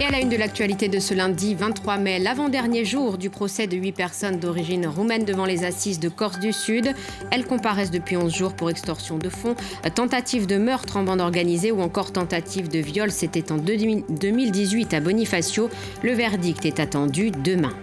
à la une de l'actualité de ce lundi 23 mai, l'avant-dernier jour du procès de 8 personnes d'origine roumaine devant les assises de Corse du Sud. Elles comparaissent depuis 11 jours pour extorsion de fonds, tentative de meurtre en bande organisée ou encore tentative de viol. C'était en 2018 à Bonifacio. Le verdict est attendu demain.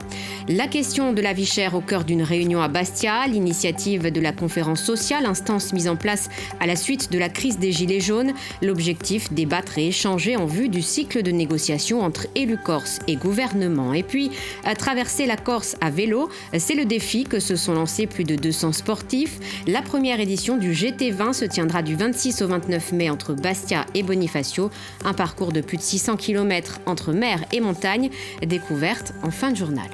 La question de la vie chère au cœur d'une réunion à Bastia, l'initiative de la conférence sociale, instance mise en place à la suite de la crise des Gilets jaunes. L'objectif, débattre et échanger en vue du cycle de négociation entre élus corses et gouvernement. Et puis, traverser la Corse à vélo, c'est le défi que se sont lancés plus de 200 sportifs. La première édition du GT20 se tiendra du 26 au 29 mai entre Bastia et Bonifacio. Un parcours de plus de 600 km entre mer et montagne, découverte en fin de journal.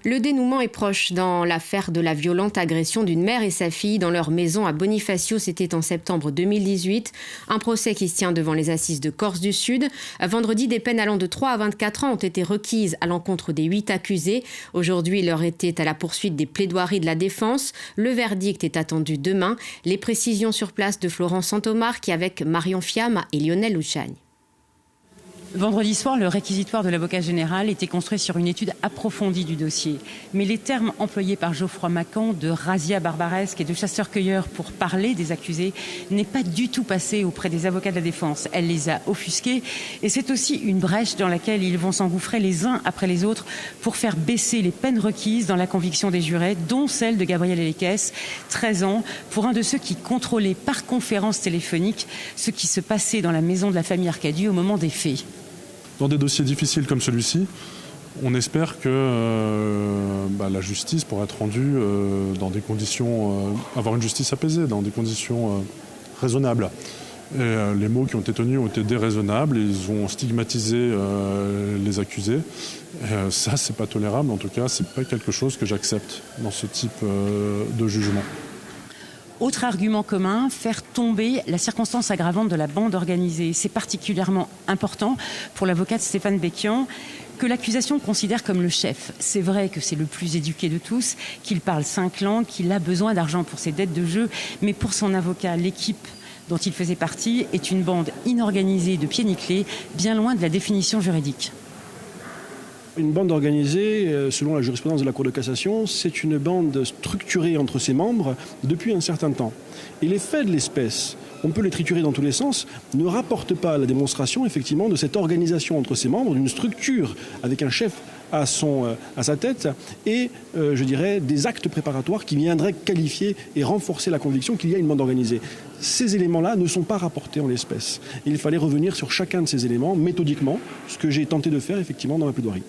Le dénouement est proche dans l'affaire de la violente agression d'une mère et sa fille dans leur maison à Bonifacio. C'était en septembre 2018. Un procès qui se tient devant les assises de Corse du Sud. Vendredi, des peines allant de 3 à 24 ans ont été requises à l'encontre des 8 accusés. Aujourd'hui, l'heure était à la poursuite des plaidoiries de la défense. Le verdict est attendu demain. Les précisions sur place de Florence Santomar qui avec Marion Fiamma et Lionel Louchagne. Vendredi soir, le réquisitoire de l'avocat général était construit sur une étude approfondie du dossier. Mais les termes employés par Geoffroy Macan de razzia barbaresque et de chasseurs-cueilleurs pour parler des accusés n'est pas du tout passé auprès des avocats de la défense. Elle les a offusqués et c'est aussi une brèche dans laquelle ils vont s'engouffrer les uns après les autres pour faire baisser les peines requises dans la conviction des jurés, dont celle de Gabriel Elekes, 13 ans, pour un de ceux qui contrôlaient par conférence téléphonique ce qui se passait dans la maison de la famille Arcadieux au moment des faits. Dans des dossiers difficiles comme celui-ci, on espère que la justice pourra être rendue dans des conditions, avoir une justice apaisée, dans des conditions raisonnables. Et, les mots qui ont été tenus ont été déraisonnables, ils ont stigmatisé les accusés. Ça, c'est pas tolérable, en tout cas, c'est pas quelque chose que j'accepte dans ce type de jugement. Autre argument commun, faire tomber la circonstance aggravante de la bande organisée. C'est particulièrement important pour l'avocate Stéphane Becchian, que l'accusation considère comme le chef. C'est vrai que c'est le plus éduqué de tous, qu'il parle 5 langues, qu'il a besoin d'argent pour ses dettes de jeu, mais pour son avocat, l'équipe dont il faisait partie est une bande inorganisée de pieds nickelés, bien loin de la définition juridique. Une bande organisée, selon la jurisprudence de la Cour de cassation, c'est une bande structurée entre ses membres depuis un certain temps. Et les faits de l'espèce, on peut les triturer dans tous les sens, ne rapportent pas la démonstration effectivement de cette organisation entre ses membres, d'une structure avec un chef à sa tête et, je dirais, des actes préparatoires qui viendraient qualifier et renforcer la conviction qu'il y a une bande organisée. Ces éléments-là ne sont pas rapportés en l'espèce. Il fallait revenir sur chacun de ces éléments méthodiquement, ce que j'ai tenté de faire effectivement dans ma plaidoirie.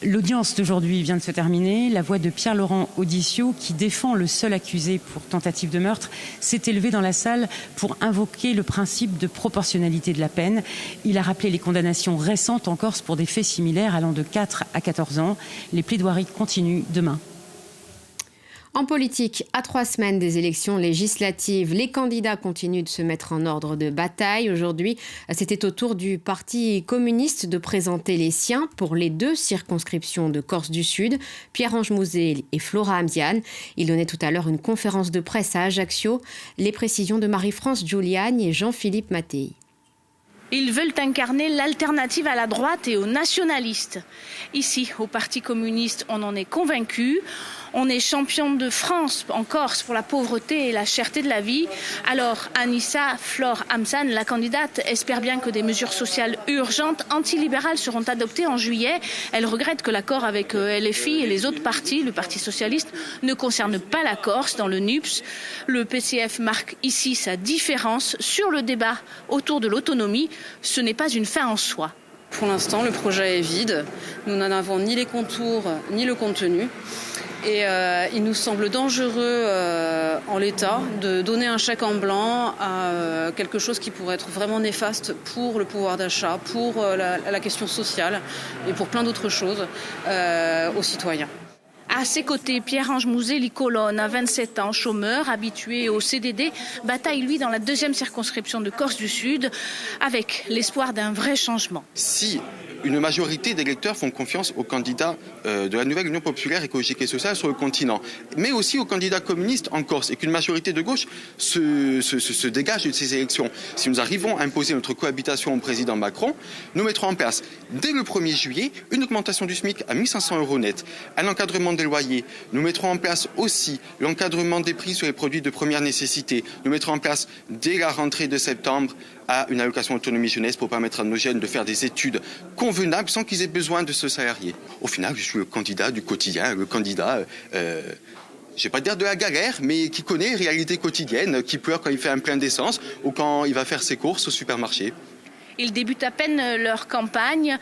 L'audience d'aujourd'hui vient de se terminer. La voix de Pierre-Laurent Audicio, qui défend le seul accusé pour tentative de meurtre, s'est élevée dans la salle pour invoquer le principe de proportionnalité de la peine. Il a rappelé les condamnations récentes en Corse pour des faits similaires allant de 4 à 14 ans. Les plaidoiries continuent demain. En politique, à 3 semaines des élections législatives, les candidats continuent de se mettre en ordre de bataille. Aujourd'hui, c'était au tour du Parti communiste de présenter les siens pour les 2 circonscriptions de Corse du Sud, Pierre-Ange Mouzé et Flora Amziane. Il donnait tout à l'heure une conférence de presse à Ajaccio. Les précisions de Marie-France Giuliani et Jean-Philippe Mattei. Ils veulent incarner l'alternative à la droite et aux nationalistes. Ici, au Parti communiste, on en est convaincu. On est champion de France en Corse pour la pauvreté et la cherté de la vie. Alors, Anissa Flore Amziane, la candidate, espère bien que des mesures sociales urgentes, antilibérales, seront adoptées en juillet. Elle regrette que l'accord avec LFI et les autres partis, le Parti socialiste, ne concerne pas la Corse dans le NUPS. Le PCF marque ici sa différence sur le débat autour de l'autonomie. Ce n'est pas une fin en soi. Pour l'instant, le projet est vide. Nous n'en avons ni les contours ni le contenu. Et il nous semble dangereux en l'état de donner un chèque en blanc à quelque chose qui pourrait être vraiment néfaste pour le pouvoir d'achat, pour la question sociale et pour plein d'autres choses aux citoyens. À ses côtés, Pierre-Ange Mouzeli-Colonne, à 27 ans, chômeur, habitué au CDD, bataille lui dans la 2e circonscription de Corse du Sud, avec l'espoir d'un vrai changement. Si une majorité d'électeurs font confiance aux candidats de la nouvelle Union populaire écologique et sociale sur le continent, mais aussi aux candidats communistes en Corse, et qu'une majorité de gauche se dégage de ces élections, si nous arrivons à imposer notre cohabitation au président Macron, nous mettrons en place, dès le 1er juillet, une augmentation du SMIC à 1 500 € net, un encadrement des loyers. Nous mettrons en place aussi l'encadrement des prix sur les produits de première nécessité. Nous mettrons en place, dès la rentrée de septembre, une allocation autonomie jeunesse pour permettre à nos jeunes de faire des études convenables sans qu'ils aient besoin de se salarier. Au final, je suis le candidat du quotidien, le candidat, je ne vais pas dire de la galère, mais qui connaît les réalités quotidiennes, qui pleure quand il fait un plein d'essence ou quand il va faire ses courses au supermarché. Ils débutent à peine leur campagne.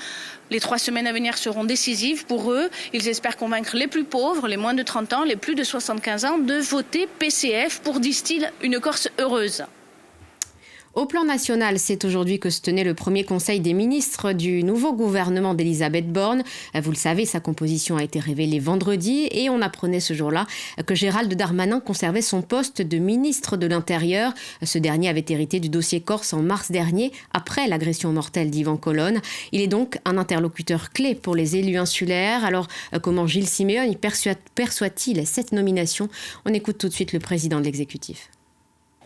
Les 3 semaines à venir seront décisives pour eux. Ils espèrent convaincre les plus pauvres, les moins de 30 ans, les plus de 75 ans, de voter PCF pour, disent-ils, une Corse heureuse. Au plan national, c'est aujourd'hui que se tenait le premier conseil des ministres du nouveau gouvernement d'Elisabeth Borne. Vous le savez, sa composition a été révélée vendredi et on apprenait ce jour-là que Gérald Darmanin conservait son poste de ministre de l'Intérieur. Ce dernier avait hérité du dossier Corse en mars dernier, après l'agression mortelle d'Yvan Colonne. Il est donc un interlocuteur clé pour les élus insulaires. Alors, comment Gilles Simeone perçoit-il cette nomination ? On écoute tout de suite le président de l'exécutif.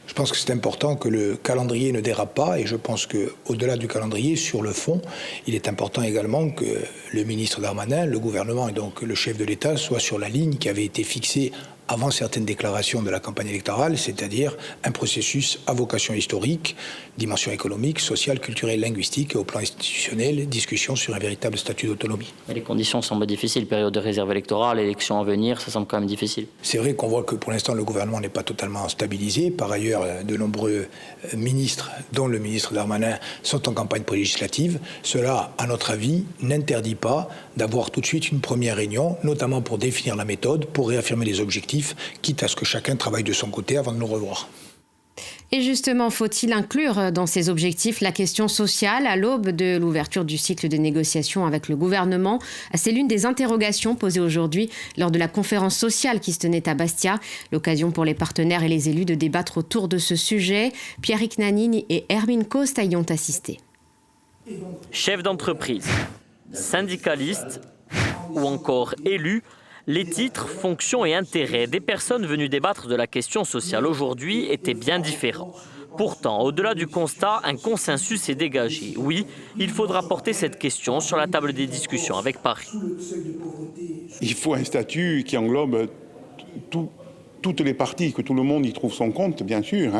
Je pense que c'est important que le calendrier ne dérape pas et je pense qu'au-delà du calendrier, sur le fond, il est important également que le ministre Darmanin, le gouvernement et donc le chef de l'État soient sur la ligne qui avait été fixée avant certaines déclarations de la campagne électorale, c'est-à-dire un processus à vocation historique, dimension économique, sociale, culturelle, linguistique, et au plan institutionnel, discussion sur un véritable statut d'autonomie. Les conditions semblent difficiles, période de réserve électorale, élections à venir, ça semble quand même difficile. C'est vrai qu'on voit que pour l'instant le gouvernement n'est pas totalement stabilisé. Par ailleurs, de nombreux ministres, dont le ministre Darmanin, sont en campagne prélégislative. Cela, à notre avis, n'interdit pas d'avoir tout de suite une première réunion, notamment pour définir la méthode, pour réaffirmer les objectifs, quitte à ce que chacun travaille de son côté avant de nous revoir. Et justement, faut-il inclure dans ces objectifs la question sociale à l'aube de l'ouverture du cycle de négociations avec le gouvernement ? C'est l'une des interrogations posées aujourd'hui lors de la conférence sociale qui se tenait à Bastia. L'occasion pour les partenaires et les élus de débattre autour de ce sujet. Pierrick Nanini et Hermine Costa y ont assisté. Chefs d'entreprise, syndicalistes ou encore élus, les titres, fonctions et intérêts des personnes venues débattre de la question sociale aujourd'hui étaient bien différents. Pourtant, au-delà du constat, un consensus est dégagé. Oui, il faudra porter cette question sur la table des discussions avec Paris. Il faut un statut qui englobe toutes les parties, que tout le monde y trouve son compte, bien sûr.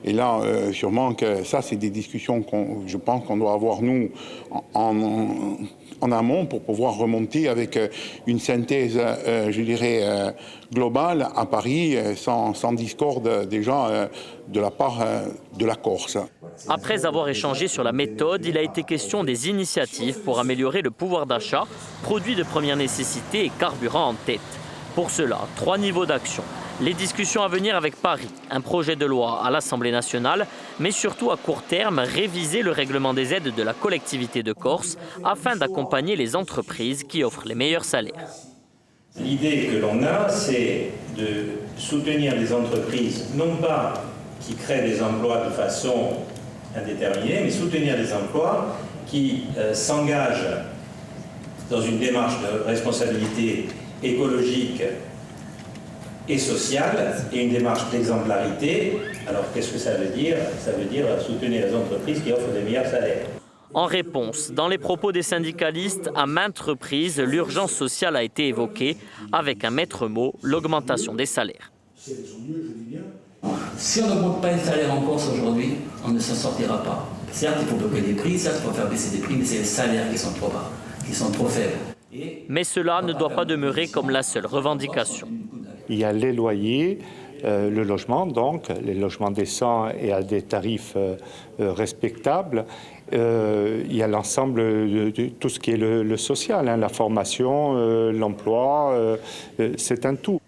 Et là, sûrement que ça, c'est des discussions je pense qu'on doit avoir, nous, en amont pour pouvoir remonter avec une synthèse, je dirais, globale à Paris, sans discorde déjà de la part de la Corse. Après avoir échangé sur la méthode, il a été question des initiatives pour améliorer le pouvoir d'achat, produits de première nécessité et carburant en tête. Pour cela, 3 niveaux d'action. Les discussions à venir avec Paris, un projet de loi à l'Assemblée nationale, mais surtout à court terme, réviser le règlement des aides de la collectivité de Corse afin d'accompagner les entreprises qui offrent les meilleurs salaires. L'idée que l'on a, c'est de soutenir des entreprises, non pas qui créent des emplois de façon indéterminée, mais soutenir des emplois qui s'engagent dans une démarche de responsabilité écologique et sociale et une démarche d'exemplarité. Alors qu'est-ce que ça veut dire ? Ça veut dire soutenir les entreprises qui offrent des meilleurs salaires. En réponse, dans les propos des syndicalistes, à maintes reprises, l'urgence sociale a été évoquée avec un maître mot, l'augmentation des salaires. Si on n'augmente pas les salaires en Corse aujourd'hui, on ne s'en sortira pas. Certes, il faut bloquer les prix, certes, il faut faire baisser les prix, mais c'est les salaires qui sont trop bas, qui sont trop faibles. Mais cela ne doit pas demeurer comme la seule revendication. Il y a les loyers, le logement, donc, les logements décents et à des tarifs respectables. Il y a l'ensemble de tout ce qui est le social, la formation, l'emploi, c'est un tout.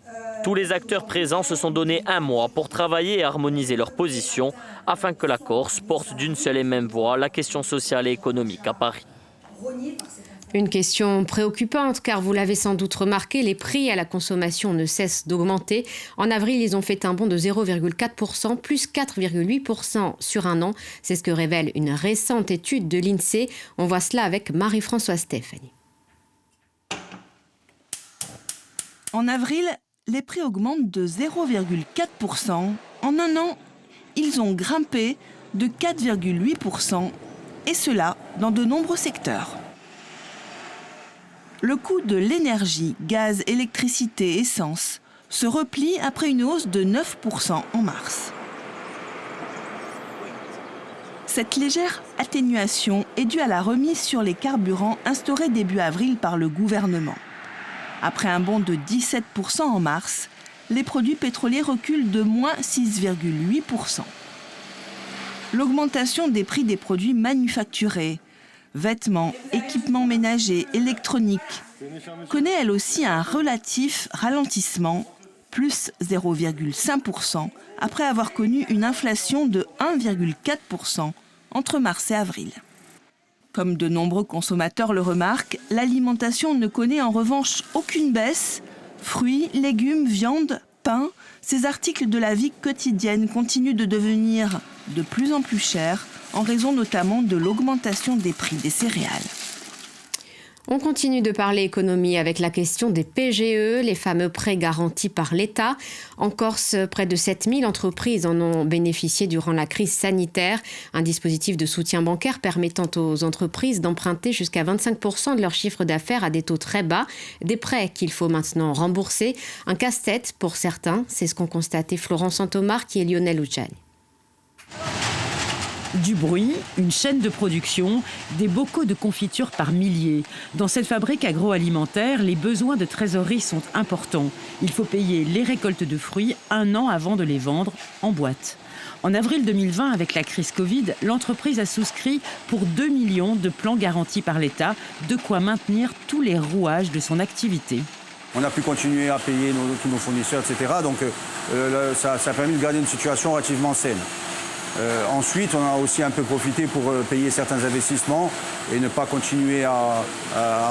Tous les acteurs présents se sont donné 1 mois pour travailler et harmoniser leurs positions afin que la Corse porte d'une seule et même voix la question sociale et économique à Paris. Une question préoccupante car vous l'avez sans doute remarqué, les prix à la consommation ne cessent d'augmenter. En avril, ils ont fait un bond de 0,4%, plus 4,8% sur un an. C'est ce que révèle une récente étude de l'INSEE. On voit cela avec Marie-Françoise Stéphanie. En avril, les prix augmentent de 0,4%. En un an, ils ont grimpé de 4,8%, et cela dans de nombreux secteurs. Le coût de l'énergie, gaz, électricité, essence, se replie après une hausse de 9% en mars. Cette légère atténuation est due à la remise sur les carburants instaurée début avril par le gouvernement. Après un bond de 17% en mars, les produits pétroliers reculent de moins 6,8%. L'augmentation des prix des produits manufacturés, vêtements, équipements ménagers, électroniques, connaît elle aussi un relatif ralentissement, plus 0,5%, après avoir connu une inflation de 1,4% entre mars et avril. Comme de nombreux consommateurs le remarquent, l'alimentation ne connaît en revanche aucune baisse. Fruits, légumes, viande, pain, ces articles de la vie quotidienne continuent de devenir de plus en plus chers, en raison notamment de l'augmentation des prix des céréales. On continue de parler économie avec la question des PGE, les fameux prêts garantis par l'État. En Corse, près de 7000 entreprises en ont bénéficié durant la crise sanitaire. Un dispositif de soutien bancaire permettant aux entreprises d'emprunter jusqu'à 25% de leur chiffre d'affaires à des taux très bas. Des prêts qu'il faut maintenant rembourser. Un casse-tête pour certains, c'est ce qu'ont constaté Florence Santomar et Lionel Luciani. Du bruit, une chaîne de production, des bocaux de confiture par milliers. Dans cette fabrique agroalimentaire, les besoins de trésorerie sont importants. Il faut payer les récoltes de fruits un an avant de les vendre en boîte. En avril 2020, avec la crise Covid, l'entreprise a souscrit pour 2 millions de plans garantis par l'État, de quoi maintenir tous les rouages de son activité. On a pu continuer à payer tous nos fournisseurs, etc. Donc ça a permis de garder une situation relativement saine. Ensuite, on a aussi un peu profité pour payer certains investissements et ne pas continuer à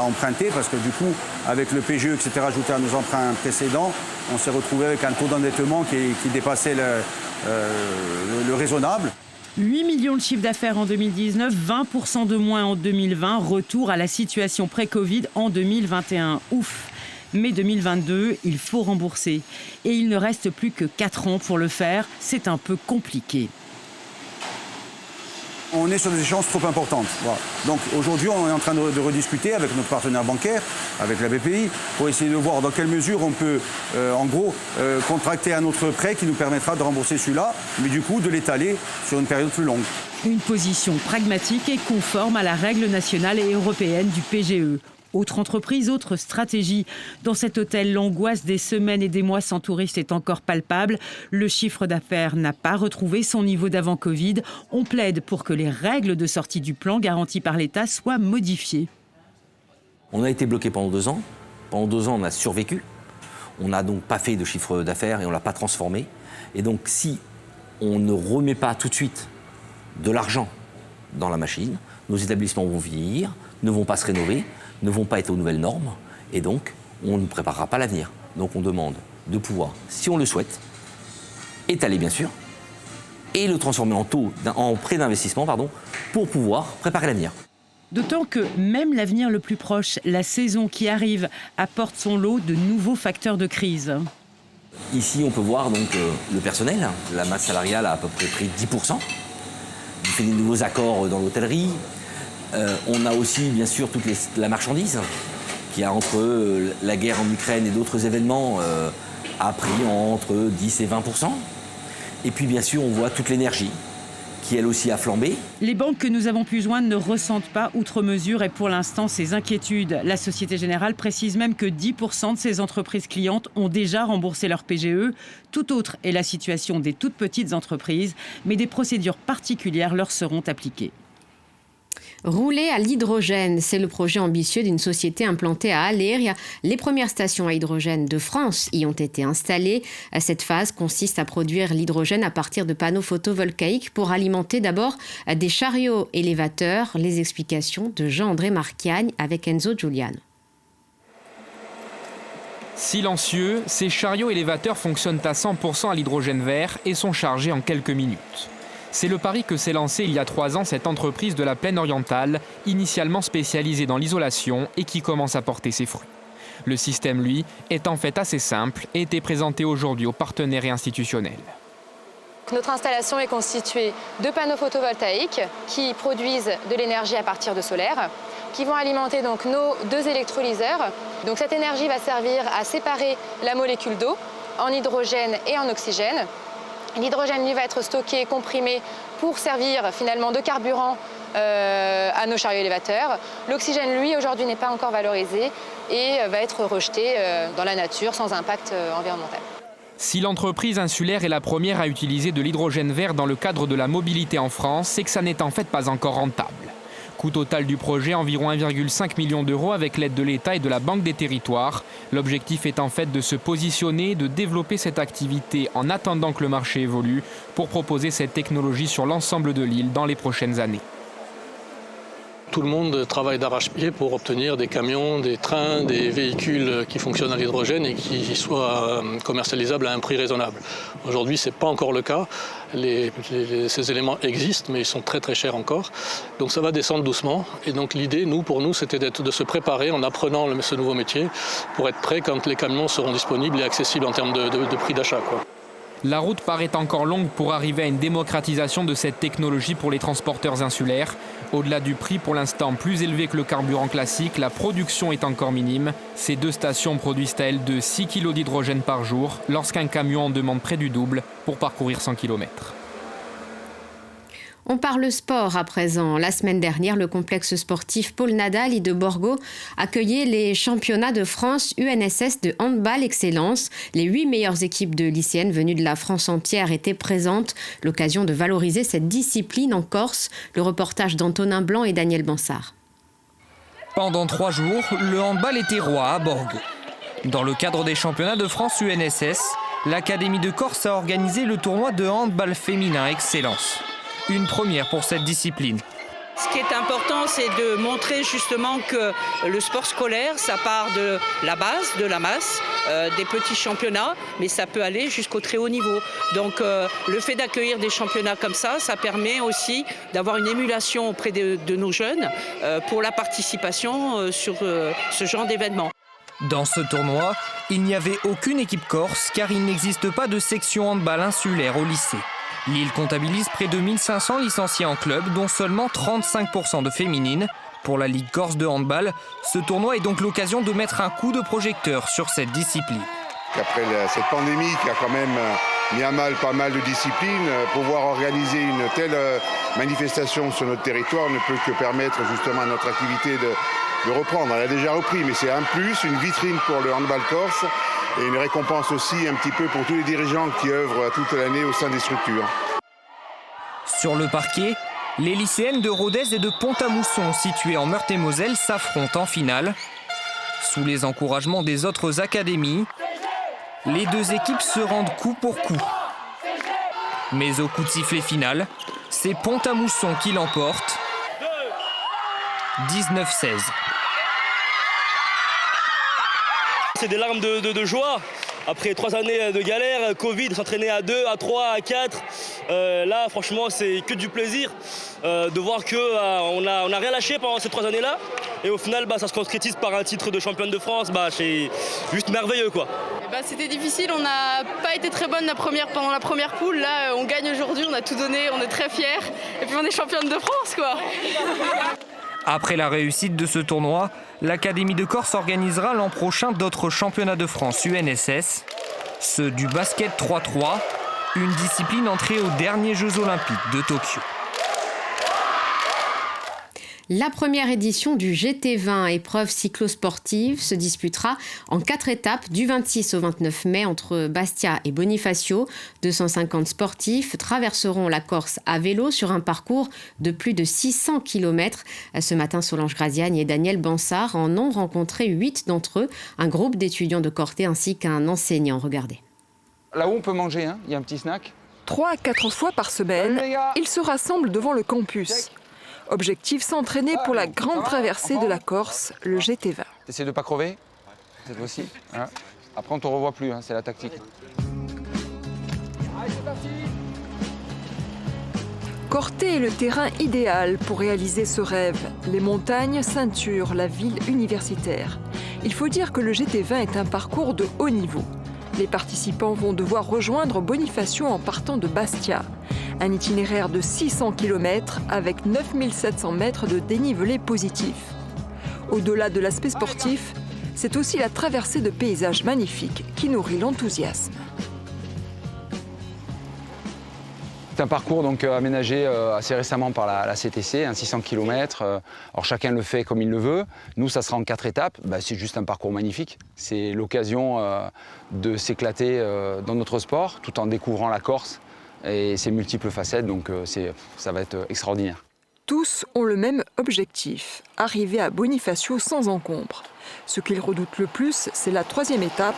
emprunter parce que du coup, avec le PGE, etc., ajouté à nos emprunts précédents, on s'est retrouvé avec un taux d'endettement qui dépassait le raisonnable. 8 millions de chiffre d'affaires en 2019, 20% de moins en 2020, retour à la situation pré-Covid en 2021. Ouf! Mais 2022, il faut rembourser. Et il ne reste plus que 4 ans pour le faire. C'est un peu compliqué. On est sur des échéances trop importantes. Voilà. Donc aujourd'hui, on est en train de rediscuter avec notre partenaire bancaire, avec la BPI, pour essayer de voir dans quelle mesure on peut, contracter un autre prêt qui nous permettra de rembourser celui-là, mais du coup de l'étaler sur une période plus longue. Une position pragmatique et conforme à la règle nationale et européenne du PGE. Autre entreprise, autre stratégie. Dans cet hôtel, l'angoisse des semaines et des mois sans touristes est encore palpable. Le chiffre d'affaires n'a pas retrouvé son niveau d'avant Covid. On plaide pour que les règles de sortie du plan garanti par l'État soient modifiées. On a été bloqué pendant 2 ans. Pendant 2 ans, on a survécu. On n'a donc pas fait de chiffre d'affaires et on ne l'a pas transformé. Et donc, si on ne remet pas tout de suite de l'argent dans la machine, nos établissements vont vieillir, ne vont pas se rénover, ne vont pas être aux nouvelles normes, et donc on ne préparera pas l'avenir. Donc on demande de pouvoir, si on le souhaite, étaler bien sûr, et le transformer en prêt d'investissement, pour pouvoir préparer l'avenir. D'autant que même l'avenir le plus proche, la saison qui arrive, apporte son lot de nouveaux facteurs de crise. Ici on peut voir donc le personnel, la masse salariale a à peu près pris 10%, du fait des nouveaux accords dans l'hôtellerie. On a aussi, bien sûr, toute la marchandise qui a, entre la guerre en Ukraine et d'autres événements, a pris entre 10 et 20%. Et puis, bien sûr, on voit toute l'énergie qui, elle aussi, a flambé. Les banques que nous avons pu joindre ne ressentent pas outre mesure et pour l'instant ces inquiétudes. La Société Générale précise même que 10% de ses entreprises clientes ont déjà remboursé leur PGE. Tout autre est la situation des toutes petites entreprises, mais des procédures particulières leur seront appliquées. Rouler à l'hydrogène, c'est le projet ambitieux d'une société implantée à Aléria. Les premières stations à hydrogène de France y ont été installées. Cette phase consiste à produire l'hydrogène à partir de panneaux photovoltaïques pour alimenter d'abord des chariots élévateurs. Les explications de Jean-André Marquiagne avec Enzo Giuliano. Silencieux, ces chariots élévateurs fonctionnent à 100% à l'hydrogène vert et sont chargés en quelques minutes. C'est le pari que s'est lancé il y a 3 ans cette entreprise de la Plaine orientale, initialement spécialisée dans l'isolation et qui commence à porter ses fruits. Le système, lui, est en fait assez simple et était présenté aujourd'hui aux partenaires et institutionnels. Notre installation est constituée de panneaux photovoltaïques qui produisent de l'énergie à partir de solaire, qui vont alimenter donc nos 2 électrolyseurs. Donc cette énergie va servir à séparer la molécule d'eau en hydrogène et en oxygène. L'hydrogène, lui, va être stocké, comprimé pour servir finalement de carburant à nos chariots élévateurs. L'oxygène, lui, aujourd'hui n'est pas encore valorisé et va être rejeté dans la nature sans impact environnemental. Si l'entreprise insulaire est la première à utiliser de l'hydrogène vert dans le cadre de la mobilité en France, c'est que ça n'est en fait pas encore rentable. Coût total du projet, environ 1,5 million d'euros avec l'aide de l'État et de la Banque des Territoires. L'objectif est en fait de se positionner, de développer cette activité en attendant que le marché évolue pour proposer cette technologie sur l'ensemble de l'île dans les prochaines années. Tout le monde travaille d'arrache-pied pour obtenir des camions, des trains, des véhicules qui fonctionnent à l'hydrogène et qui soient commercialisables à un prix raisonnable. Aujourd'hui, ce n'est pas encore le cas. Ces éléments existent, mais ils sont très très chers encore. Donc ça va descendre doucement. Et donc l'idée, pour nous, c'était de se préparer en apprenant ce nouveau métier pour être prêt quand les camions seront disponibles et accessibles en termes de prix d'achat, quoi. La route paraît encore longue pour arriver à une démocratisation de cette technologie pour les transporteurs insulaires. Au-delà du prix pour l'instant plus élevé que le carburant classique, la production est encore minime. Ces 2 stations produisent à elles 6 kg d'hydrogène par jour, lorsqu'un camion en demande près du double pour parcourir 100 km. On parle sport à présent. La semaine dernière, le complexe sportif Paul Nadal de Borgo accueillait les championnats de France UNSS de handball excellence. Les 8 meilleures équipes de lycéennes venues de la France entière étaient présentes. L'occasion de valoriser cette discipline en Corse. Le reportage d'Antonin Blanc et Daniel Bansard. Pendant 3 jours, le handball était roi à Borgo. Dans le cadre des championnats de France UNSS, l'Académie de Corse a organisé le tournoi de handball féminin excellence. Une première pour cette discipline. Ce qui est important, c'est de montrer justement que le sport scolaire, ça part de la base, de la masse, des petits championnats, mais ça peut aller jusqu'au très haut niveau. Donc le fait d'accueillir des championnats comme ça permet aussi d'avoir une émulation auprès de nos jeunes pour la participation sur ce genre d'événements. Dans ce tournoi, il n'y avait aucune équipe corse car il n'existe pas de section handball insulaire au lycée. L'île comptabilise près de 1500 licenciés en club, dont seulement 35% de féminines. Pour la Ligue corse de handball, ce tournoi est donc l'occasion de mettre un coup de projecteur sur cette discipline. Après cette pandémie qui a quand même mis à mal pas mal de disciplines, pouvoir organiser une telle manifestation sur notre territoire ne peut que permettre justement à notre activité de reprendre. Elle a déjà repris, mais c'est un plus, une vitrine pour le handball corse et une récompense aussi un petit peu pour tous les dirigeants qui œuvrent toute l'année au sein des structures. Sur le parquet, les lycéennes de Rodez et de Pont-à-Mousson, situées en Meurthe-et-Moselle, s'affrontent en finale. Sous les encouragements des autres académies, les 2 équipes se rendent coup pour coup. Mais au coup de sifflet final, c'est Pont-à-Mousson qui l'emporte. 19-16. C'est des larmes de joie. Après 3 années de galère, Covid, s'entraîner à 2, à 3, à 4. Là, franchement, c'est que du plaisir de voir qu'on n'a rien lâché pendant ces 3 années-là. Et au final, ça se concrétise par un titre de championne de France. C'est juste merveilleux, quoi. C'était difficile, on n'a pas été très bonne pendant la première poule. Là, on gagne aujourd'hui, on a tout donné, on est très fiers. Et puis on est championne de France, quoi. Après la réussite de ce tournoi, l'Académie de Corse organisera l'an prochain d'autres championnats de France UNSS, ceux du basket 3-3, une discipline entrée aux derniers Jeux Olympiques de Tokyo. La première édition du GT20, épreuve cyclosportive, se disputera en 4 étapes du 26 au 29 mai entre Bastia et Bonifacio. 250 sportifs traverseront la Corse à vélo sur un parcours de plus de 600 km. Ce matin, Solange Graziani et Daniel Bansard en ont rencontré 8 d'entre eux, un groupe d'étudiants de Corté ainsi qu'un enseignant. Regardez. Là où on peut manger, hein, il y a un petit snack. 3 à 4 fois par semaine, ils se rassemblent devant le campus. Objectif, s'entraîner pour la grande traversée de la Corse, le GT20. T'essaies de ne pas crever, cette fois-ci. Voilà. Après, on ne te revoit plus, hein, c'est la tactique. Allez, c'est parti. Corté est le terrain idéal pour réaliser ce rêve. Les montagnes ceinturent la ville universitaire. Il faut dire que le GT20 est un parcours de haut niveau. Les participants vont devoir rejoindre Bonifacio en partant de Bastia. Un itinéraire de 600 km avec 9700 mètres de dénivelé positif. Au-delà de l'aspect sportif, c'est aussi la traversée de paysages magnifiques qui nourrit l'enthousiasme. C'est un parcours donc aménagé assez récemment par la CTC, un 600 km. Alors chacun le fait comme il le veut. Nous, ça sera en 4 étapes. C'est juste un parcours magnifique. C'est l'occasion de s'éclater dans notre sport tout en découvrant la Corse et ses multiples facettes. Donc ça va être extraordinaire. Tous ont le même objectif, arriver à Bonifacio sans encombre. Ce qu'ils redoutent le plus, c'est la 3e étape,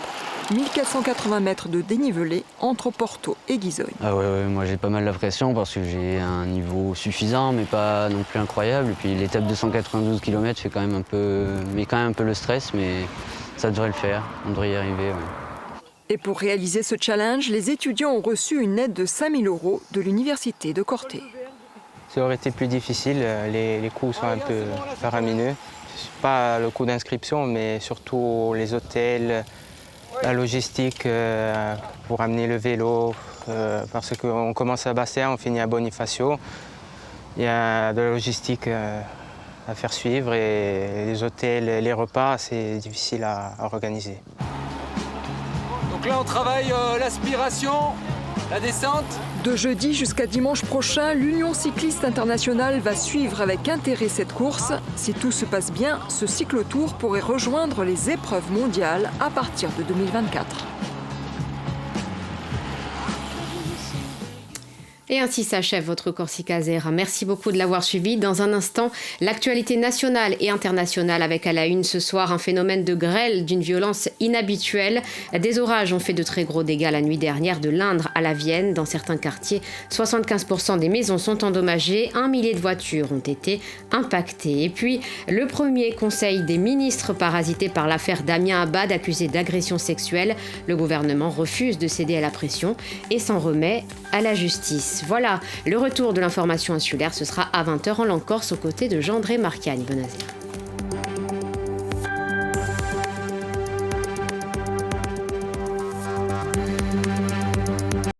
1480 mètres de dénivelé entre Porto et Ghizogne. Ah ouais, moi j'ai pas mal la pression parce que j'ai un niveau suffisant mais pas non plus incroyable. Et puis l'étape de 192 km, c'est quand même un peu le stress, mais ça devrait le faire, on devrait y arriver. Ouais. Et pour réaliser ce challenge, les étudiants ont reçu une aide de 5 000 € de l'université de Corté. Ça aurait été plus difficile, les coûts sont un peu faramineux. Pas le coût d'inscription, mais surtout les hôtels, la logistique pour amener le vélo, parce qu'on commence à Bastia, on finit à Bonifacio. Il y a de la logistique à faire suivre et les hôtels, les repas, c'est difficile à organiser. Donc là, on travaille l'aspiration, la descente. De jeudi jusqu'à dimanche prochain, l'Union cycliste internationale va suivre avec intérêt cette course. Si tout se passe bien, ce cyclotour pourrait rejoindre les épreuves mondiales à partir de 2024. Et ainsi s'achève votre Corsica Zera. Merci beaucoup de l'avoir suivi. Dans un instant, l'actualité nationale et internationale avec à la une ce soir un phénomène de grêle d'une violence inhabituelle. Des orages ont fait de très gros dégâts la nuit dernière de l'Indre à la Vienne. Dans certains quartiers, 75% des maisons sont endommagées. 1 millier de voitures ont été impactées. Et puis, le premier conseil des ministres parasité par l'affaire Damien Abad, accusé d'agression sexuelle. Le gouvernement refuse de céder à la pression et s'en remet à la justice. Voilà, le retour de l'information insulaire, ce sera à 20h en Langue Corse aux côtés de Jean-André Marchiani. Bonne année.